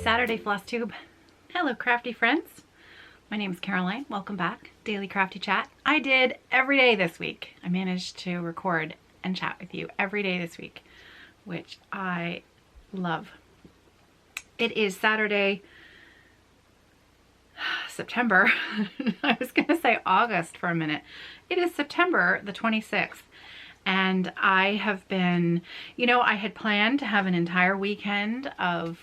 Saturday, Flosstube. Hello, crafty friends. My name is Caroline. Welcome back. Daily Crafty Chat. I did every day this week. I managed to record and chat with you every day this week, which I love. It is Saturday, September. I was going to say August for a minute. It is September the 26th. And I have been, you know, I had planned to have an entire weekend of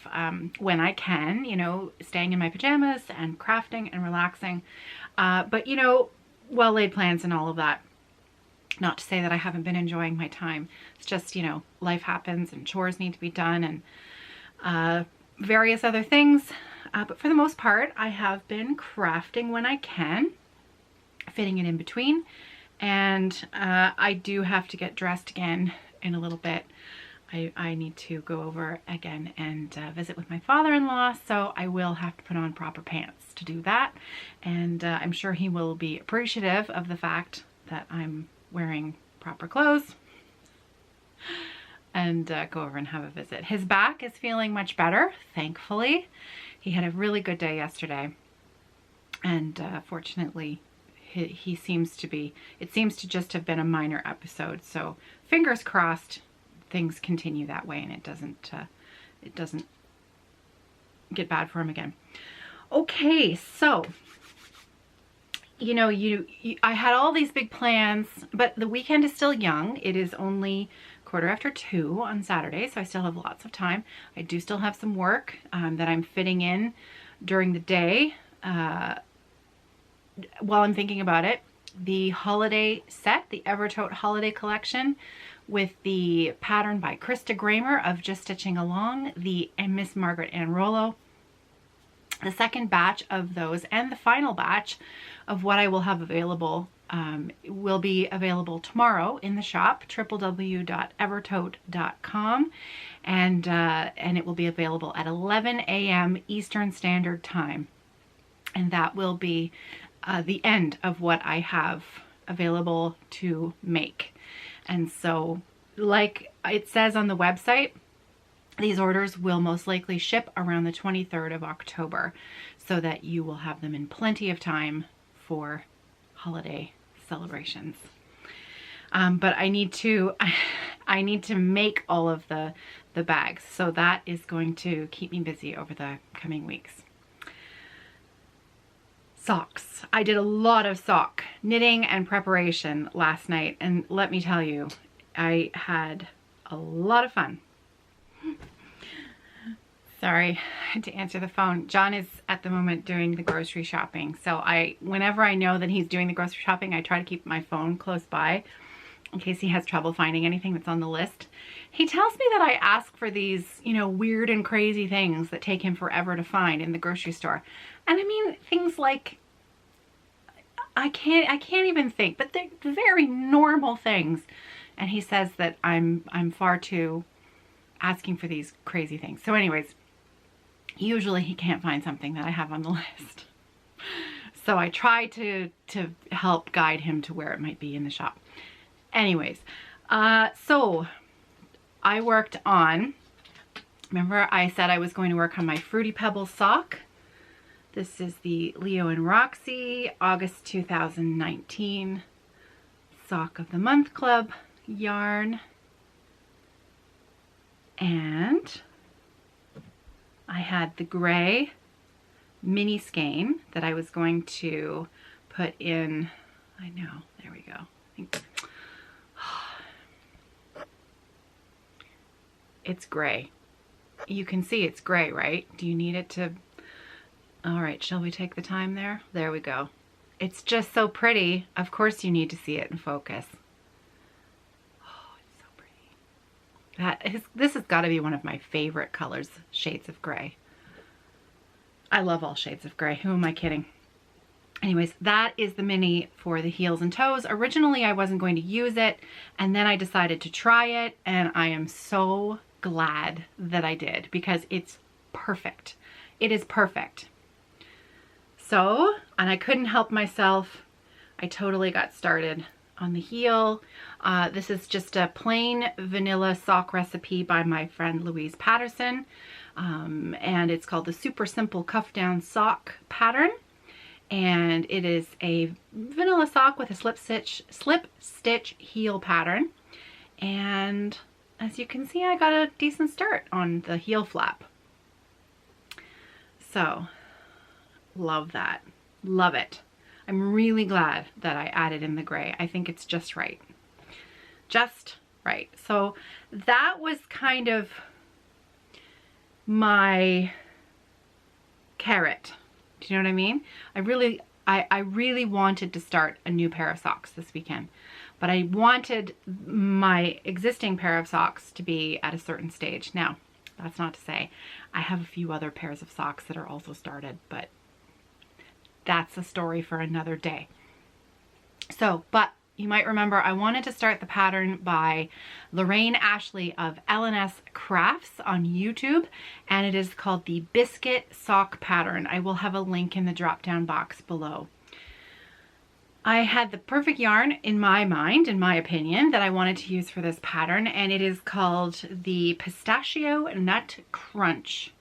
when I can, you know, staying in my pajamas and crafting and relaxing. But, you know, well-laid plans and all of that. Not to say that I haven't been enjoying my time. It's just, you know, life happens and chores need to be done and various other things. But for the most part, I have been crafting when I can, fitting it in between. And I do have to get dressed again in a little bit. I need to go over again and visit with my father-in-law, so I will have to put on proper pants to do that. And I'm sure he will be appreciative of the fact that I'm wearing proper clothes and go over and have a visit. His back is feeling much better, thankfully. He had a really good day yesterday, and fortunately, he seems to be, it seems to just have been a minor episode. So fingers crossed things continue that way and it doesn't get bad for him again. Okay, so, you know, I had all these big plans, but the weekend is still young. It is only 2:15 on Saturday, so I still have lots of time. I do still have some work that I'm fitting in during the day. While I'm thinking about it, the holiday set, the Evertote Holiday Collection with the pattern by Krista of Just Stitching Along, the Miss Margaret Ann Rollo, the second batch of those and the final batch of what I will have available will be available tomorrow in the shop, www.evertote.com, and it will be available at 11 a.m. Eastern Standard Time, and that will be the end of what I have available to make. And so, like it says on the website, these orders will most likely ship around the 23rd of October, so that you will have them in plenty of time for holiday celebrations. But I need to make all of the bags, so that is going to keep me busy over the coming weeks. Socks. I did a lot of sock knitting and preparation last night, and let me tell you, I had a lot of fun. Sorry, I had to answer the phone. John is at the moment doing the grocery shopping, so whenever I know that he's doing the grocery shopping, I try to keep my phone close by in case he has trouble finding anything that's on the list. He tells me that I ask for these, you know, weird and crazy things that take him forever to find in the grocery store. And I mean, things like, I can't even think, but they're very normal things. And he says that I'm far too asking for these crazy things. So anyways, usually he can't find something that I have on the list. So I try to help guide him to where it might be in the shop. Anyways, so I worked on, remember I said I was going to work on my Fruity Pebble sock. This is the Leo and Roxy August 2019 Sock of the Month Club yarn. And I had the gray mini skein that I was going to put in, I know, there we go. I think it's gray. You can see it's gray, right? Do you need it to? All right, shall we take the time there? There we go. It's just so pretty. Of course you need to see it in focus. Oh, it's so pretty. This has got to be one of my favorite colors, shades of gray. I love all shades of gray. Who am I kidding? Anyways, that is the mini for the heels and toes. Originally, I wasn't going to use it, and then I decided to try it, and I am so glad that I did because it's perfect. It is perfect. So, and I couldn't help myself. I totally got started on the heel. This is just a plain vanilla sock recipe by my friend Louise Patterson. And it's called the Super Simple Cuff Down Sock Pattern. And it is a vanilla sock with a slip stitch heel pattern. And as you can see, I got a decent start on the heel flap. So, love that. Love it. I'm really glad that I added in the gray. I think it's just right. Just right. So that was kind of my carrot. Do you know what I mean? I really wanted to start a new pair of socks this weekend, but I wanted my existing pair of socks to be at a certain stage. Now, that's not to say I have a few other pairs of socks that are also started, but that's a story for another day. So, but you might remember I wanted to start the pattern by Lorraine Ashley of Elliness Crafts on YouTube, and it is called the Biscuit Sock Pattern. I will have a link in the drop-down box below. I had the perfect yarn in my mind, in my opinion, that I wanted to use for this pattern, and it is called the Pistachio Nut Crunch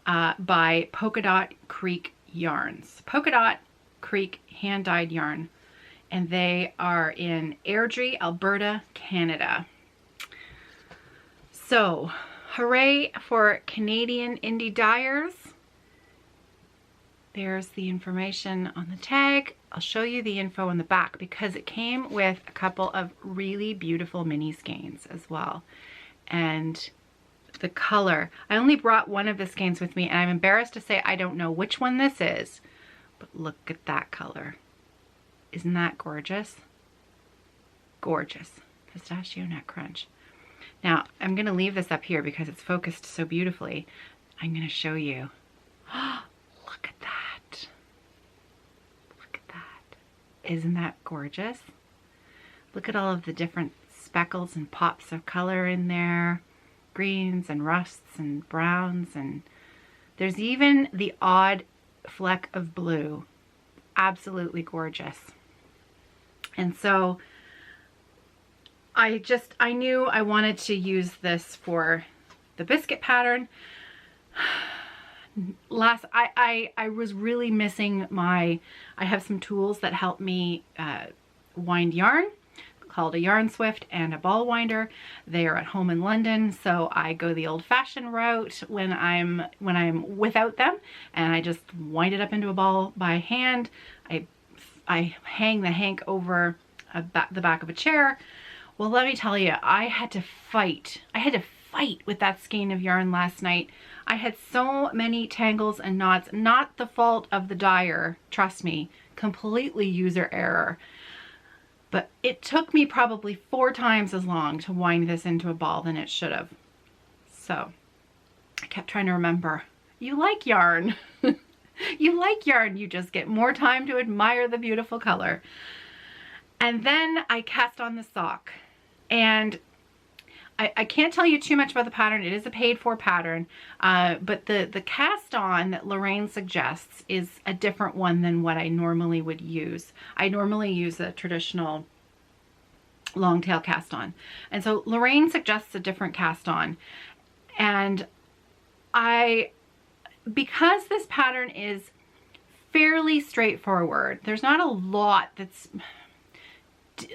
by Polka Dot Creek Yarns. Polka Dot Creek hand-dyed yarn, and they are in Airdrie, Alberta, Canada. So, hooray for Canadian indie dyers. There's the information on the tag. I'll show you the info on the back because it came with a couple of really beautiful mini skeins as well. And the color, I only brought one of the skeins with me, and I'm embarrassed to say I don't know which one this is, but look at that color. Isn't that gorgeous? Gorgeous. Pistachio Nut Crunch. Now, I'm going to leave this up here because it's focused so beautifully. I'm going to show you. Look at that. Look at that. Isn't that gorgeous? Look at all of the different speckles and pops of color in there. Greens and rusts and browns, and there's even the odd fleck of blue. Absolutely gorgeous. And so I knew I wanted to use this for the biscuit pattern. I was really missing I have some tools that help me wind yarn, called a yarn swift and a ball winder. They are at home in London, so I go the old-fashioned route when I'm without them, and I just wind it up into a ball by hand. I hang the hank over the back of a chair. Well, let me tell you, I had to fight with that skein of yarn last night. I had so many tangles and knots, not the fault of the dyer, trust me, completely user error. But it took me probably 4 times as long to wind this into a ball than it should have. So I kept trying to remember, you like yarn. You like yarn, you just get more time to admire the beautiful color. And then I cast on the sock. And I can't tell you too much about the pattern. It is a paid for pattern, but the cast on that Lorraine suggests is a different one than what I normally would use. I normally use a traditional long tail cast on. And so Lorraine suggests a different cast on. And because this pattern is fairly straightforward, there's not a lot that's,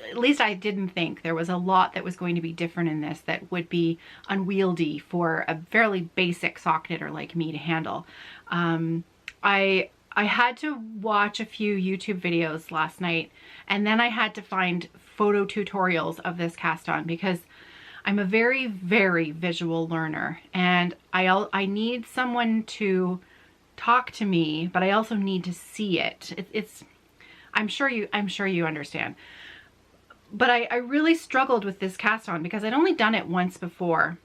at least I didn't think there was a lot that was going to be different in this that would be unwieldy for a fairly basic sock knitter like me to handle. I had to watch a few YouTube videos last night, and then I had to find photo tutorials of this cast on because I'm a very, very visual learner, and I need someone to talk to me, but I also need to see it. I'm sure you understand. But I really struggled with this cast on because I'd only done it once before,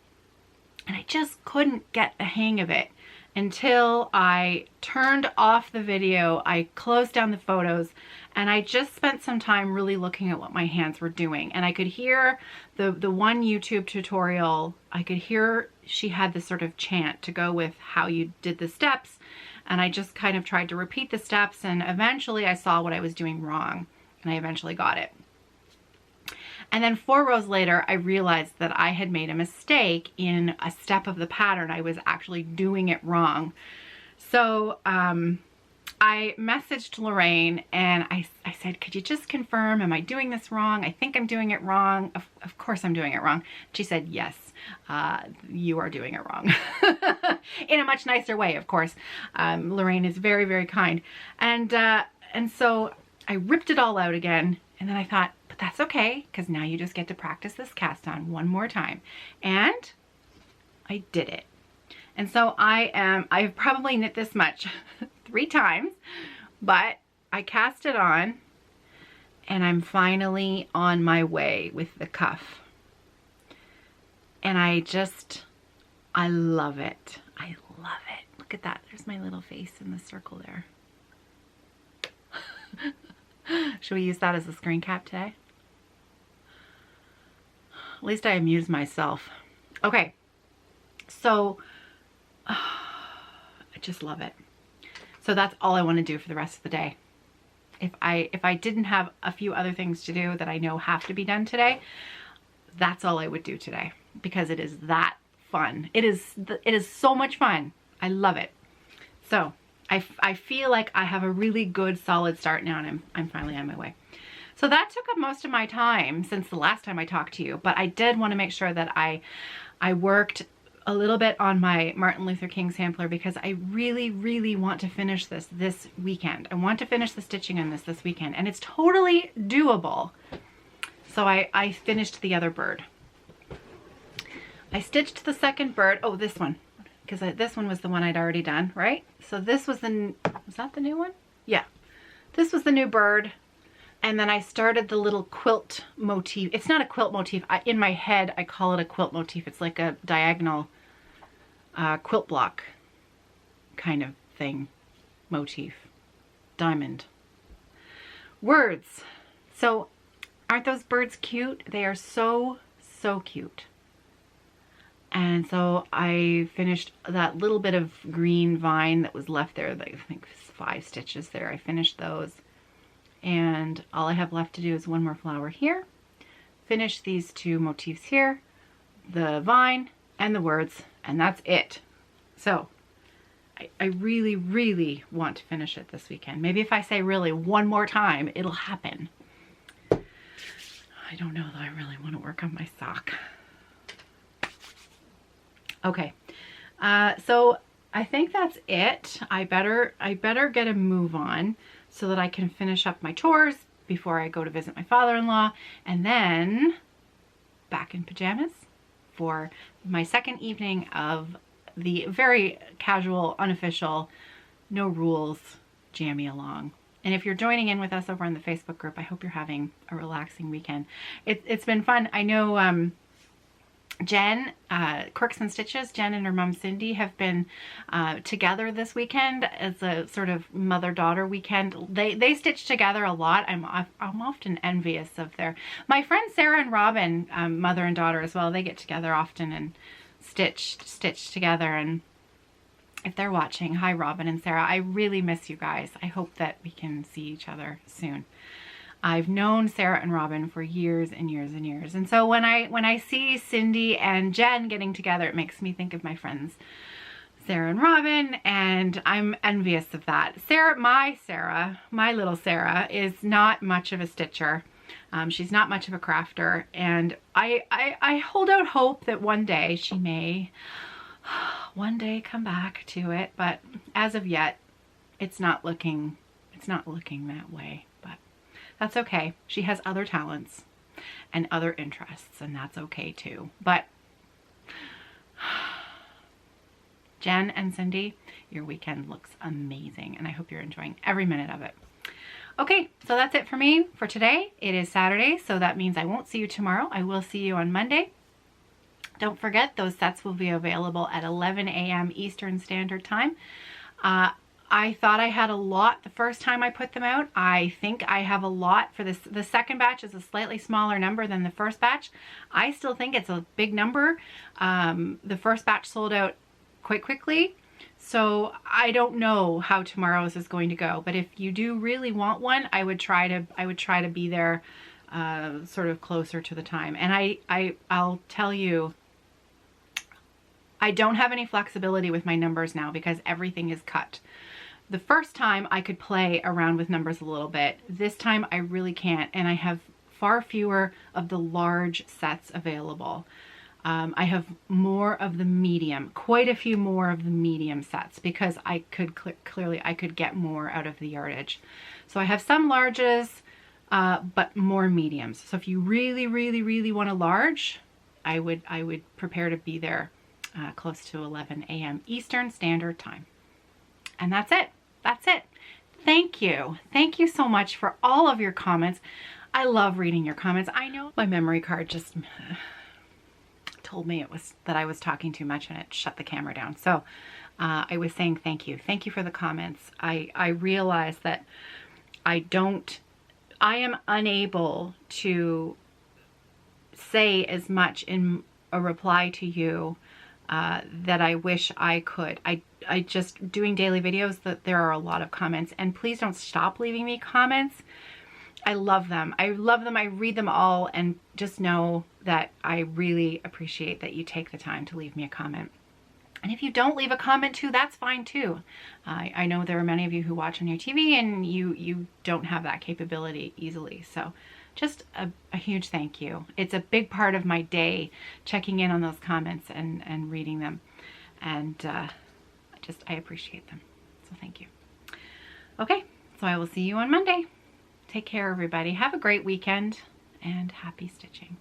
and I just couldn't get the hang of it until I turned off the video, I closed down the photos, and I just spent some time really looking at what my hands were doing. And I could hear the one YouTube tutorial, I could hear she had this sort of chant to go with how you did the steps, and I just kind of tried to repeat the steps, and eventually I saw what I was doing wrong, and I eventually got it. And then 4 rows later, I realized that I had made a mistake in a step of the pattern. I was actually doing it wrong. So I messaged Lorraine and I said, could you just confirm, am I doing this wrong? I think I'm doing it wrong. Of course I'm doing it wrong. She said, yes, you are doing it wrong. In a much nicer way, of course. Lorraine is very, very kind. And so I ripped it all out again. And then I thought, but that's okay, because now you just get to practice this cast on one more time. And I did it. And so I've probably knit this much 3 times, but I cast it on and I'm finally on my way with the cuff. And I love it. I love it. Look at that. There's my little face in the circle there. Should we use that as a screen cap today? At least I amuse myself. Okay, so I just love it. So that's all I want to do for the rest of the day. If I didn't have a few other things to do that I know have to be done today, that's all I would do today, because it is that fun. It is so much fun. I love it. So I feel like I have a really good solid start now, and I'm finally on my way. So that took up most of my time since the last time I talked to you, but I did want to make sure that I worked a little bit on my Martin Luther King sampler, because I really, really want to finish this weekend. I want to finish the stitching on this weekend, and it's totally doable. So I finished the other bird. I stitched the second bird. Oh, this one, because this one was the one I'd already done, right? So this was that the new one? Yeah, this was the new bird. And then I started the little quilt motif. It's not a quilt motif. In my head, I call it a quilt motif. It's like a diagonal quilt block kind of thing. Motif. Diamond. Words. So aren't those birds cute? They are so, so cute. And so I finished that little bit of green vine that was left there. I think 5 stitches there. I finished those. And all I have left to do is one more flower here, finish these 2 motifs here, the vine and the words, and that's it. So I really, really want to finish it this weekend. Maybe if I say really one more time, it'll happen. I don't know though. I really want to work on my sock. Okay, so I think that's it. I better get a move on, so that I can finish up my chores before I go to visit my father-in-law, and then back in pajamas for my second evening of the very casual, unofficial, no rules, jammy along. And if you're joining in with us over on the Facebook group, I hope you're having a relaxing weekend. It's been fun. I know Jen, Quirks and Stitches, Jen and her mom Cindy have been together this weekend as a sort of mother-daughter weekend. They stitch together a lot. I'm often envious of my friends Sarah and Robin, mother and daughter as well. They get together often and stitch together. And if they're watching, hi Robin and Sarah, I really miss you guys. I hope that we can see each other soon. I've known Sarah and Robin for years and years and years. And so when I see Cindy and Jen getting together, it makes me think of my friends, Sarah and Robin, and I'm envious of that. My little Sarah, is not much of a stitcher. She's not much of a crafter. And I hold out hope that one day she may one day come back to it. But as of yet, it's not looking that way. That's okay. She has other talents and other interests, and that's okay too. But Jen and Cindy, your weekend looks amazing, and I hope you're enjoying every minute of it. Okay, so that's it for me for today. It is Saturday, so that means I won't see you tomorrow. I will see you on Monday. Don't forget, those sets will be available at 11 a.m. Eastern Standard Time. I thought I had a lot the first time I put them out. I think I have a lot for this. The second batch is a slightly smaller number than the first batch. I still think it's a big number. The first batch sold out quite quickly, so I don't know how tomorrow's is going to go. But if you do really want one, I would try to be there sort of closer to the time. And I'll tell you, I don't have any flexibility with my numbers now because everything is cut. The first time I could play around with numbers a little bit. This time I really can't, and I have far fewer of the large sets available. I have more of the medium, quite a few more of the medium sets, because I could clearly I could get more out of the yardage. So I have some larges, but more mediums. So if you really want a large, I would prepare to be there close to 11 a.m. Eastern Standard Time. And that's it. That's it. Thank you. Thank you so much for all of your comments. I love reading your comments. I know my memory card just told me that I was talking too much and it shut the camera down. So I was saying thank you. Thank you for the comments. I realize that I am unable to say as much in a reply to you that I wish I could. I just, doing daily videos, that there are a lot of comments, and please don't stop leaving me comments. I love them. I love them. I read them all, and just know that I really appreciate that you take the time to leave me a comment. And if you don't leave a comment too, that's fine too. I know there are many of you who watch on your TV and you don't have that capability easily. So just a huge thank you. It's a big part of my day, checking in on those comments and reading them. And I appreciate them. So thank you. Okay, so I will see you on Monday. Take care, everybody. Have a great weekend and happy stitching.